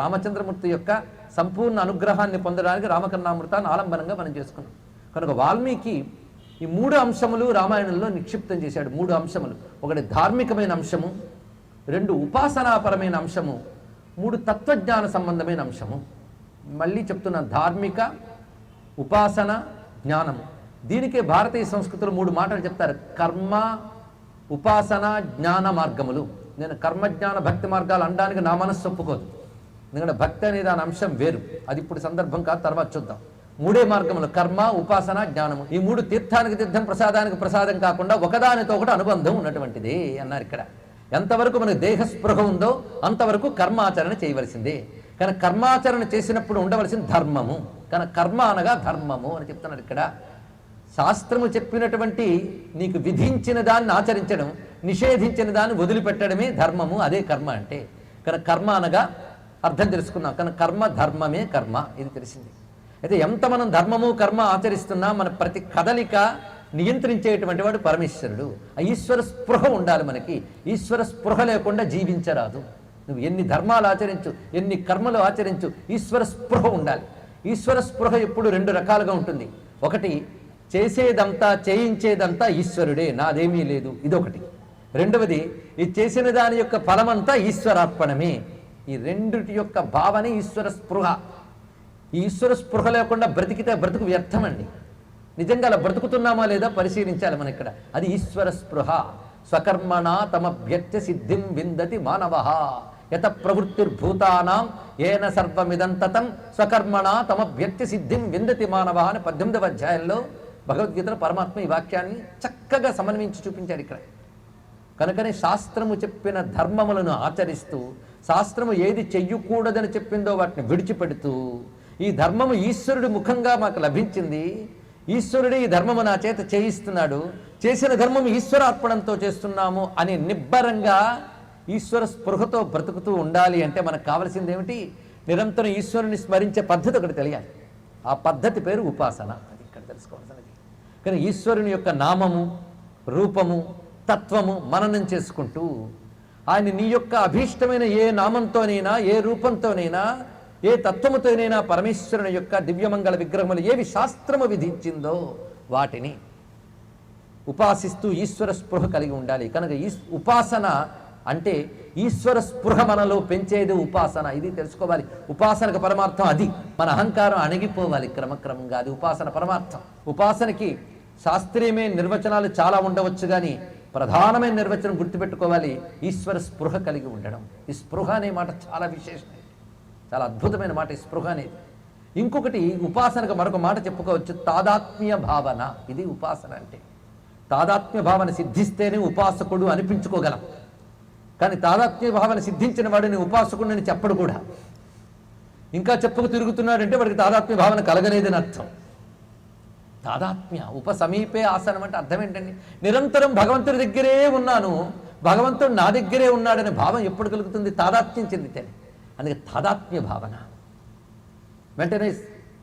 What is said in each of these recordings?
రామచంద్రమూర్తి యొక్క సంపూర్ణ అనుగ్రహాన్ని పొందడానికి రామకర్ణామృతాన్ని ఆలంబనంగా మనం చేసుకున్నాం. కనుక వాల్మీకి ఈ 3 అంశములు రామాయణంలో నిక్షిప్తం చేశాడు. 3 అంశములు, ఒకటి ధార్మికమైన అంశము, 2 ఉపాసనాపరమైన అంశము, 3 తత్వజ్ఞాన సంబంధమైన అంశము. మళ్ళీ చెప్తున్న ధార్మిక, ఉపాసన, జ్ఞానము. దీనికే భారతీయ సంస్కృతిలో 3 మాటలు చెప్తారు: కర్మ, ఉపాసన, జ్ఞాన మార్గములు. నేను కర్మజ్ఞాన భక్తి మార్గాలు అనడానికి నా మనస్సు ఒప్పుకోదు. ఎందుకంటే భక్తి అనే దాని అంశం వేరు, అది ఇప్పుడు సందర్భం కాదు, తర్వాత చూద్దాం. 3 మార్గములు: కర్మ, ఉపాసన, జ్ఞానము. ఈ 3 తీర్థానికి తీర్థం, ప్రసాదానికి ప్రసాదం కాకుండా ఒకదానితో ఒకటి అనుబంధం ఉన్నటువంటిదే అన్నారు ఇక్కడ. ఎంతవరకు మనకు దేహస్పృహ ఉందో అంతవరకు కర్మాచరణ చేయవలసిందే. కానీ కర్మాచరణ చేసినప్పుడు ఉండవలసిన ధర్మము, కానీ కర్మ అనగా ధర్మము అని చెప్తున్నారు ఇక్కడ. శాస్త్రము చెప్పినటువంటి నీకు విధించిన దాన్ని ఆచరించడం, నిషేధించిన దాన్ని వదిలిపెట్టడమే ధర్మము, అదే కర్మ అంటే. కానీ కర్మ అనగా అర్థం తెలుసుకున్నాం. కానీ కర్మ ధర్మమే కర్మ, ఇది తెలిసింది. అయితే ఎంత మనం ధర్మము కర్మ ఆచరిస్తున్నా మన ప్రతి కదలిక నియంత్రించేటువంటి వాడు పరమేశ్వరుడు. ఆ ఈశ్వర స్పృహ ఉండాలి మనకి. ఈశ్వర స్పృహ లేకుండా జీవించరాదు. నువ్వు ఎన్ని ధర్మాలు ఆచరించు, ఎన్ని కర్మలు ఆచరించు, ఈశ్వర స్పృహ ఉండాలి. ఈశ్వర స్పృహ ఎప్పుడు 2 రకాలుగా ఉంటుంది. ఒకటి, చేసేదంతా చేయించేదంతా ఈశ్వరుడే, నాదేమీ లేదు, ఇదొకటి. రెండవది, ఈ చేసిన దాని యొక్క ఫలమంతా ఈశ్వరార్పణమే. ఈ రెండిటి యొక్క భావనే ఈశ్వర స్పృహ. ఈ ఈశ్వర స్పృహ లేకుండా బ్రతికితే బ్రతుకు వ్యర్థమండి. నిజంగా అలా బ్రతుకుతున్నామా లేదా పరిశీలించాలి మనం ఇక్కడ. అది ఈశ్వర స్పృహ. స్వకర్మణ తమభ్యర్చ్య సిద్ధిం విందతి మానవః యత ప్రవృత్తిర్భూతానాం ఏన సర్వమిదంతతం స్వకర్మణ తమభ్యర్చ్య సిద్ధిం విందతి మానవః అని 18వ అధ్యాయంలో భగవద్గీతలో పరమాత్మ ఈ వాక్యాన్ని చక్కగా సమన్వయించి చూపించాడు ఇక్కడ. కనుకనే శాస్త్రము చెప్పిన ధర్మములను ఆచరిస్తూ, శాస్త్రము ఏది చెయ్యకూడదని చెప్పిందో వాటిని విడిచిపెడుతూ, ఈ ధర్మము ఈశ్వరుడి ముఖంగా మాకు లభించింది, ఈశ్వరుడే ఈ ధర్మము నా చేత చేయిస్తున్నాడు, చేసిన ధర్మం ఈశ్వరార్పణంతో చేస్తున్నాము అని నిబ్బరంగా ఈశ్వర స్పృహతో బ్రతుకుతూ ఉండాలి. అంటే మనకు కావలసింది ఏమిటి? నిరంతరం ఈశ్వరుని స్మరించే పద్ధతి ఒకటి తెలియాలి. ఆ పద్ధతి పేరు ఉపాసన. అది ఇక్కడ తెలుసుకోవాల్సినది. కానీ ఈశ్వరుని యొక్క నామము, రూపము, తత్వము మననం చేసుకుంటూ ఆయన నీ యొక్క అభీష్టమైన ఏ నామంతోనైనా, ఏ రూపంతోనైనా, ఏ తత్వముతోనైనా పరమేశ్వరుని యొక్క దివ్యమంగళ విగ్రహములు ఏవి శాస్త్రము విధించిందో వాటిని ఉపాసిస్తూ ఈశ్వర స్పృహ కలిగి ఉండాలి. కనుక ఉపాసన అంటే ఈశ్వర స్పృహ మనలో పెంచేది ఉపాసన. ఇది తెలుసుకోవాలి. ఉపాసనకు పరమార్థం అది. మన అహంకారం అణిగిపోవాలి క్రమక్రమంగా. అది ఉపాసన పరమార్థం. ఉపాసనకి శాస్త్రీయమైన నిర్వచనాలు చాలా ఉండవచ్చు, కానీ ప్రధానమైన నిర్వచనం గుర్తుపెట్టుకోవాలి: ఈశ్వర స్పృహ కలిగి ఉండడం. ఈ స్పృహ అనే మాట చాలా విశేషమైనది, చాలా అద్భుతమైన మాట ఈ స్పృహ అనేది. ఇంకొకటి, ఉపాసనకు మరొక మాట చెప్పుకోవచ్చు, తాదాత్మ్య భావన. ఇది ఉపాసన అంటే. తాదాత్మ్య భావన సిద్ధిస్తేనే ఉపాసకుడు అనిపించుకోగలం. కానీ తాదాత్మ్య భావన సిద్ధించిన వాడిని ఉపాసకుడిని చెప్పడు కూడా. ఇంకా చెప్పుకు తిరుగుతున్నాడంటే వాడికి తాదాత్మ్య భావన కలగలేదని అర్థం. తాదాత్మ్య ఉపసమీపే ఆసనం అంటే అర్థం ఏంటండి? నిరంతరం భగవంతుడి దగ్గరే ఉన్నాను, భగవంతుడు నా దగ్గరే ఉన్నాడనే భావం ఎప్పుడు కలుగుతుంది? తాదాత్మ్యం చెందితేనే. అందుకే తాదాత్మ్య భావన. వెంటనే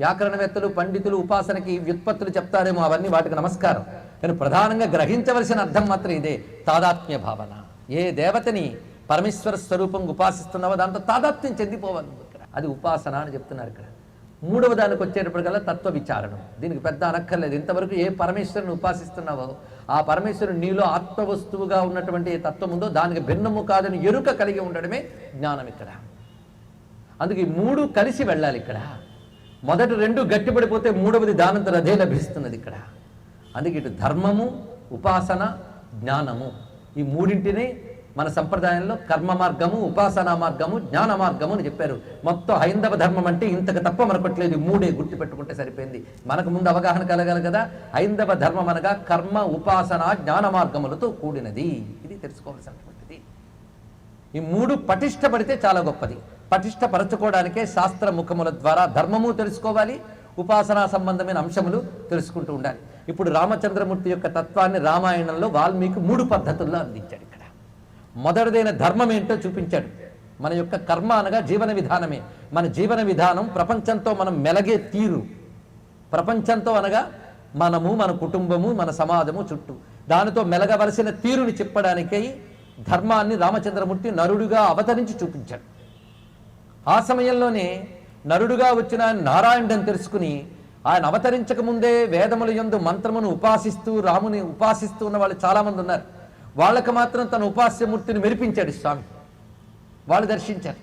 వ్యాకరణవేత్తలు, పండితులు ఉపాసనకి వ్యుత్పత్తులు చెప్తారేమో, అవన్నీ వాటికి నమస్కారం. కానీ ప్రధానంగా గ్రహించవలసిన అర్థం మాత్రం ఇదే: తాదాత్మ్య భావన. ఏ దేవతని పరమేశ్వర స్వరూపం ఉపాసిస్తున్నావో దాంతో తాదాత్మ్యం చెందిపోవాలి ఇక్కడ. అది ఉపాసన అని చెప్తున్నారు ఇక్కడ. 3వ దానికి వచ్చేటప్పటికల్లా తత్వ విచారణం. దీనికి పెద్ద అనక్కర్లేదు. ఇంతవరకు ఏ పరమేశ్వరుని ఉపాసిస్తున్నావో ఆ పరమేశ్వరుడు నీలో ఆత్మవస్తువుగా ఉన్నటువంటి ఏ తత్వం ఉందో దానికి భిన్నము కాదని ఎరుక కలిగి ఉండడమే జ్ఞానం ఇక్కడ. అందుకే ఈ 3 కలిసి వెళ్ళాలి ఇక్కడ. మొదటి 2 గట్టిపడిపోతే 3వది దానంతరం అదే లభిస్తున్నది ఇక్కడ. అందుకే ఇటు ధర్మము, ఉపాసన, జ్ఞానము, ఈ 3ంటిని మన సంప్రదాయంలో కర్మ మార్గము, ఉపాసనా మార్గము, జ్ఞాన మార్గము అని చెప్పారు. మొత్తం హైందవ ధర్మం అంటే ఇంతకు తప్ప మరొకట్లేదు. 3 గుర్తుపెట్టుకుంటే సరిపోయింది. మనకు ముందు అవగాహన కలగాలి కదా. హైందవ ధర్మం అనగా కర్మ, ఉపాసన, జ్ఞాన మార్గములతో కూడినది. ఇది తెలుసుకోవాల్సినటువంటిది. ఈ 3 పటిష్టపడితే చాలా గొప్పది. పటిష్టపరచుకోవడానికే శాస్త్ర ముఖముల ద్వారా ధర్మము తెలుసుకోవాలి, ఉపాసనా సంబంధమైన అంశములు తెలుసుకుంటూ ఉండాలి. ఇప్పుడు రామచంద్రమూర్తి యొక్క తత్వాన్ని రామాయణంలో వాల్మీకి 3 పద్ధతుల్లో అందించాడు ఇక్కడ. మొదటిదైన ధర్మం ఏంటో చూపించాడు. మన యొక్క కర్మ అనగా జీవన విధానమే. మన జీవన విధానం ప్రపంచంతో మనం మెలగే తీరు. ప్రపంచంతో అనగా మనము, మన కుటుంబము, మన సమాజము చుట్టూ దానితో మెలగవలసిన తీరుని చెప్పడానికై ధర్మాన్ని రామచంద్రమూర్తి నరుడిగా అవతరించి చూపించాడు. ఆ సమయంలోనే నరుడుగా వచ్చిన ఆయన నారాయణుడని తెలుసుకుని ఆయన అవతరించక ముందే వేదముల యందు మంత్రమును ఉపాసిస్తూ రాముని ఉపాసిస్తూ ఉన్న వాళ్ళు చాలామంది ఉన్నారు. వాళ్ళకి మాత్రం తన ఉపాస్యమూర్తిని మెరిపించాడు స్వామి. వాళ్ళు దర్శించారు.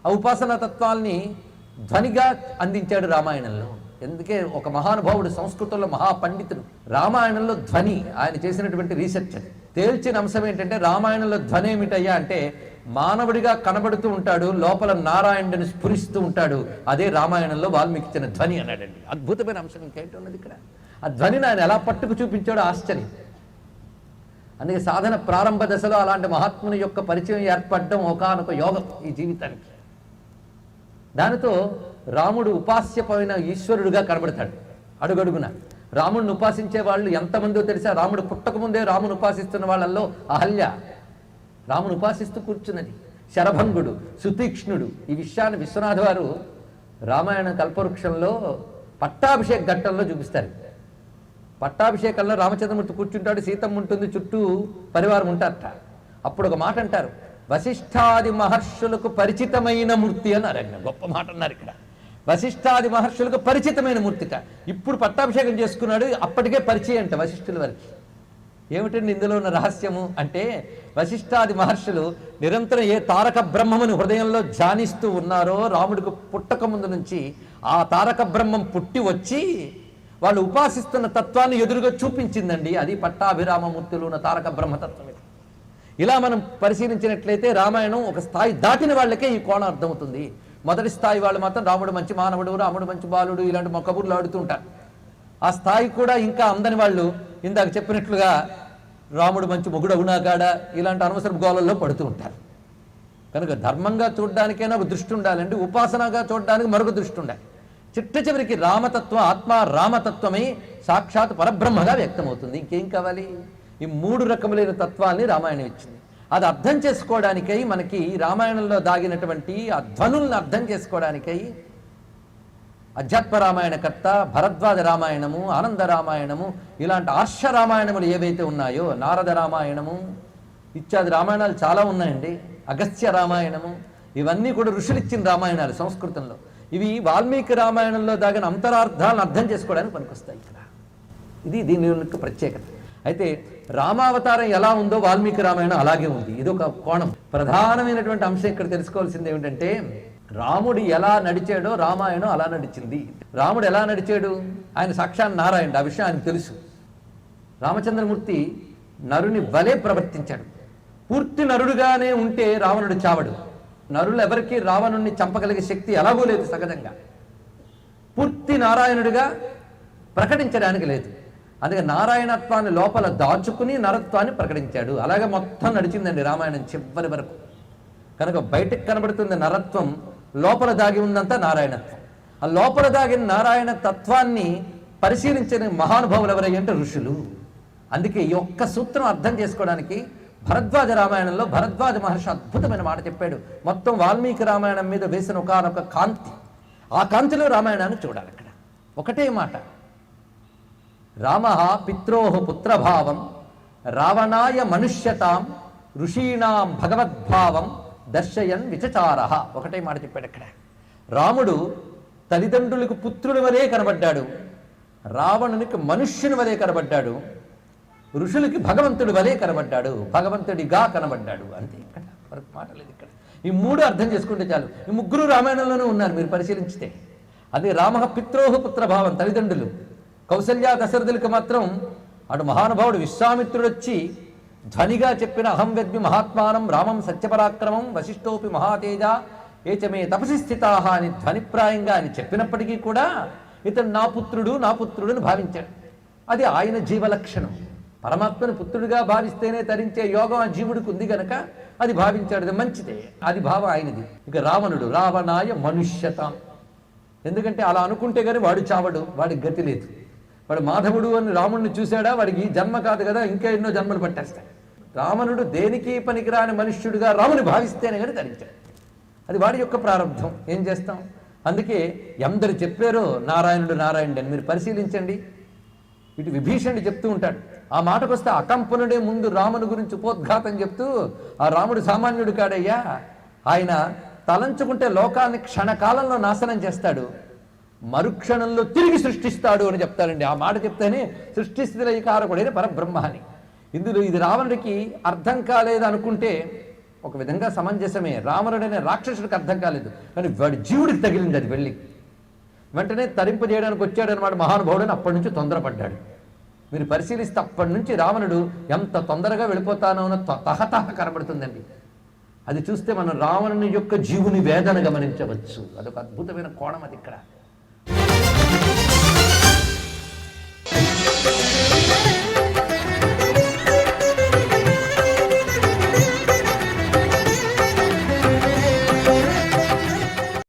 ఆ ఉపాసనా తత్వాల్ని ధ్వనిగా అందించాడు రామాయణంలో. ఎందుకే ఒక మహానుభావుడు, సంస్కృతంలో మహాపండితుడు, రామాయణంలో ధ్వని ఆయన చేసినటువంటి రీసెర్చ్ అది తేల్చిన అంశం ఏంటంటే, రామాయణంలో ధ్వని ఏమిటయ్యా అంటే మానవుడిగా కనబడుతూ ఉంటాడు, లోపల నారాయణుడిని స్ఫురిస్తూ ఉంటాడు. అదే రామాయణంలో వాల్మీకి ఇచ్చిన ధ్వని అన్నాడండి. అద్భుతమైన అంశం ఇంకేంటి ఉన్నది ఇక్కడ. ఆ ధ్వనిని ఆయన ఎలా పట్టుకు చూపించాడో ఆశ్చర్యం. అందుకే సాధన ప్రారంభ దశలో అలాంటి మహాత్ముని యొక్క పరిచయం ఏర్పడడం ఒకానొక యోగం ఈ జీవితానికి. దానితో రాముడు ఉపాస్యమైన ఈశ్వరుడుగా కనబడతాడు అడుగడుగున. రాముడిని ఉపాసించే వాళ్ళు ఎంతమందో తెలుసా? రాముడు పుట్టకముందే రాముని ఉపాసిస్తున్న వాళ్ళల్లో అహల్య రాముని ఉపాసిస్తూ కూర్చున్నది, శరభంగుడు, సుతీక్ష్ణుడు. ఈ విషయాన్ని విశ్వనాథ వారు రామాయణ కల్పవృక్షంలో పట్టాభిషేక ఘట్టంలో చూపిస్తారు. పట్టాభిషేకంలో రామచంద్రమూర్తి కూర్చుంటాడు, సీతమ్మ ఉంటుంది, చుట్టూ పరివారం ఉంటారట. అప్పుడు ఒక మాట అంటారు, వశిష్ఠాది మహర్షులకు పరిచితమైన మూర్తి అన్నారు. ఆయన గొప్ప మాట అన్నారు ఇక్కడ. వశిష్ఠాది మహర్షులకు పరిచితమైన మూర్తిట. ఇప్పుడు పట్టాభిషేకం చేసుకున్నాడు, అప్పటికే పరిచయం అంట వశిష్ఠుల వారికి. ఏమిటండి ఇందులో ఉన్న రహస్యము అంటే, వశిష్ఠాది మహర్షులు నిరంతరం ఏ తారక బ్రహ్మముని హృదయంలో ధ్యానిస్తూ ఉన్నారో, రాముడికి పుట్టక ముందు నుంచి ఆ తారక బ్రహ్మం పుట్టి వచ్చి వాళ్ళు ఉపాసిస్తున్న తత్వాన్ని ఎదురుగా చూపించిందండి. అది పట్టాభిరామమూర్తిలో ఉన్న తారక బ్రహ్మతత్వం. ఇది ఇలా మనం పరిశీలించినట్లయితే రామాయణం ఒక స్థాయి దాటిన వాళ్ళకే ఈ కోణం అర్థమవుతుంది. మొదటి స్థాయి వాళ్ళు మాత్రం రాముడు మంచి మానవుడు, రాముడు మంచి బాలుడు ఇలాంటి కబుర్లు ఆడుతుంటారు. ఆ స్థాయి కూడా ఇంకా అందని వాళ్ళు ఇందాక చెప్పినట్లుగా రాముడు మంచి మొగుడు అవునా కాడా ఇలాంటి అనవసర గోళల్లో పడుతూ ఉంటారు. కనుక ధర్మంగా చూడడానికైనా ఒక దృష్టి ఉండాలండి, ఉపాసనగా చూడడానికి మరొక దృష్టి ఉండాలి. చిట్ట చివరికి రామతత్వం ఆత్మ రామతత్వమై సాక్షాత్ పరబ్రహ్మగా వ్యక్తమవుతుంది. ఇంకేం కావాలి? ఈ మూడు రకములైన తత్వాల్ని రామాయణం ఇచ్చింది. అది అర్థం చేసుకోవడానికై మనకి రామాయణంలో దాగినటువంటి ఆ ధ్వనుల్ని అర్థం చేసుకోవడానికై అధ్యాత్మ రామాయణకర్త, భరద్వాజ రామాయణము, ఆనంద రామాయణము, ఇలాంటి ఆర్ష రామాయణములు ఏవైతే ఉన్నాయో, నారద రామాయణము ఇత్యాది రామాయణాలు చాలా ఉన్నాయండి. అగస్త్య రామాయణము, ఇవన్నీ కూడా ఋషులు ఇచ్చిన రామాయణాలు సంస్కృతంలో. ఇవి వాల్మీకి రామాయణంలో దాగిన అంతరార్థాలను అర్థం చేసుకోవడానికి పనికొస్తాయి ఇక్కడ. ఇది దీని యొక్క ప్రత్యేకత. అయితే రామావతారం ఎలా ఉందో వాల్మీకి రామాయణం అలాగే ఉంది. ఇదొక కోణం. ప్రధానమైనటువంటి అంశం ఇక్కడ తెలుసుకోవాల్సింది ఏమిటంటే, రాముడు ఎలా నడిచాడో రామాయణం అలా నడిచింది. రాముడు ఎలా నడిచాడు? ఆయన సాక్షాత్ నారాయణుడు, ఆ విషయం ఆయనకు తెలుసు. రామచంద్రమూర్తి నరుని వలె ప్రవర్తించాడు. పూర్తి నరుడుగానే ఉంటే రావణుడు చావడు. నరులు ఎవరికి రావణుణ్ణి చంపగలిగే శక్తి ఎలాగో లేదు సహజంగా. పూర్తి నారాయణుడిగా ప్రకటించడానికి లేదు. అందుకే నారాయణత్వాన్ని లోపల దాచుకుని నరత్వాన్ని ప్రకటించాడు. అలాగే మొత్తం నడిచిందండి రామాయణం చివరి వరకు. కనుక బయటకు కనబడుతుంది నరత్వం, లోపల దాగి ఉందంతా నారాయణత్వం. ఆ లోపల దాగిన నారాయణ తత్వాన్ని పరిశీలించిన మహానుభావులు ఎవరయ్యంటే ఋషులు. అందుకే ఈ ఒక్క సూత్రం అర్థం చేసుకోవడానికి భరద్వాజ రామాయణంలో భరద్వాజ మహర్షి అద్భుతమైన మాట చెప్పాడు. మొత్తం వాల్మీకి రామాయణం మీద వేసిన ఒకనొక కాంతి, ఆ కాంతిలో రామాయణాన్ని చూడాలి. అక్కడ ఒకటే మాట, రామ పిత్రోహ పుత్రభావం రావణాయ మనుష్యతాం ఋషీణాం భగవద్భావం దర్శయన్ విచచార. ఒకటే మాట చెప్పాడు అక్కడ. రాముడు తల్లిదండ్రులకు పుత్రుడి వలే కనబడ్డాడు, రావణునికి మనుష్యుని వలే కనబడ్డాడు, ఋషులకి భగవంతుడి వలే కనబడ్డాడు, భగవంతుడిగా కనబడ్డాడు. అంతే, ఇక్కడ మరొక మాట లేదు. ఇక్కడ ఈ మూడు అర్థం చేసుకుంటే చాలు. ఈ ముగ్గురు రామాయణంలోనే ఉన్నారు మీరు పరిశీలించితే. అదే రామ పిత్రోహ పుత్రభావం, తల్లిదండ్రులు. కౌసల్య దశరథులకు మాత్రం అటు మహానుభావుడు విశ్వామిత్రుడు వచ్చి ధ్వనిగా చెప్పిన అహం వెద్మి మహాత్మానం రామం సత్యపరాక్రమం వశిష్ఠోపి మహాతేజ ఏచమే తపసి స్థితాహ అని ధ్వనిప్రాయంగా అని చెప్పినప్పటికీ కూడా ఇతను నా పుత్రుడు అని భావించాడు. అది ఆయన జీవలక్షణం. పరమాత్మను పుత్రుడిగా భావిస్తేనే తరించే యోగం ఆ జీవుడికి ఉంది గనక అది భావించాడు. అది మంచిదే, అది భావం ఆయనది. ఇక రావణుడు రావణాయ మనుష్యతాం. ఎందుకంటే అలా అనుకుంటే కానీ వాడు చావడు, వాడికి గతి లేదు. వాడు మాధవుడు అని రాముడిని చూశాడా, వాడికి ఈ జన్మ కాదు కదా, ఇంకా ఎన్నో జన్మలు పట్టేస్తాయి. రావణుడు దేనికి పనికిరాని మనుష్యుడిగా రాముని భావిస్తేనే కానీ తరించాడు. అది వాడి యొక్క ప్రారంభం. ఏం చేస్తాం? అందుకే ఎందరు చెప్పారో నారాయణుడు అని మీరు పరిశీలించండి. ఇటు విభీషణుడు చెప్తూ ఉంటాడు. ఆ మాటకు వస్తే అకంపనుడే ముందు రాముని గురించి ఉపోద్ఘాతం చెప్తూ, ఆ రాముడు సామాన్యుడు కాడయ్యా, ఆయన తలంచుకుంటే లోకాన్ని క్షణకాలంలో నాశనం చేస్తాడు, మరుక్షణంలో తిరిగి సృష్టిస్తాడు అని చెప్తారండి. ఆ మాట చెప్తేనే సృష్టిస్థితిలయకారకుడైన పరబ్రహ్మ అని. ఇందులో ఇది రావణుడికి అర్థం కాలేదు అనుకుంటే ఒక విధంగా సమంజసమే. రావణుడనే రాక్షసుడికి అర్థం కాలేదు, కానీ వాడి జీవుడికి తగిలింది అది వెళ్ళి. వెంటనే తరింపజేయడానికి వచ్చాడనమాట మహానుభావుడని. అప్పటి నుంచి తొందరపడ్డాడు. మీరు పరిశీలిస్తే అప్పటి నుంచి రావణుడు ఎంత తొందరగా వెళ్ళిపోతానో అన్న తహతహ కనబడుతుందండి. అది చూస్తే మనం రావణుని యొక్క జీవుని వేదన గమనించవచ్చు. అదొక అద్భుతమైన కోణం అది ఇక్కడ.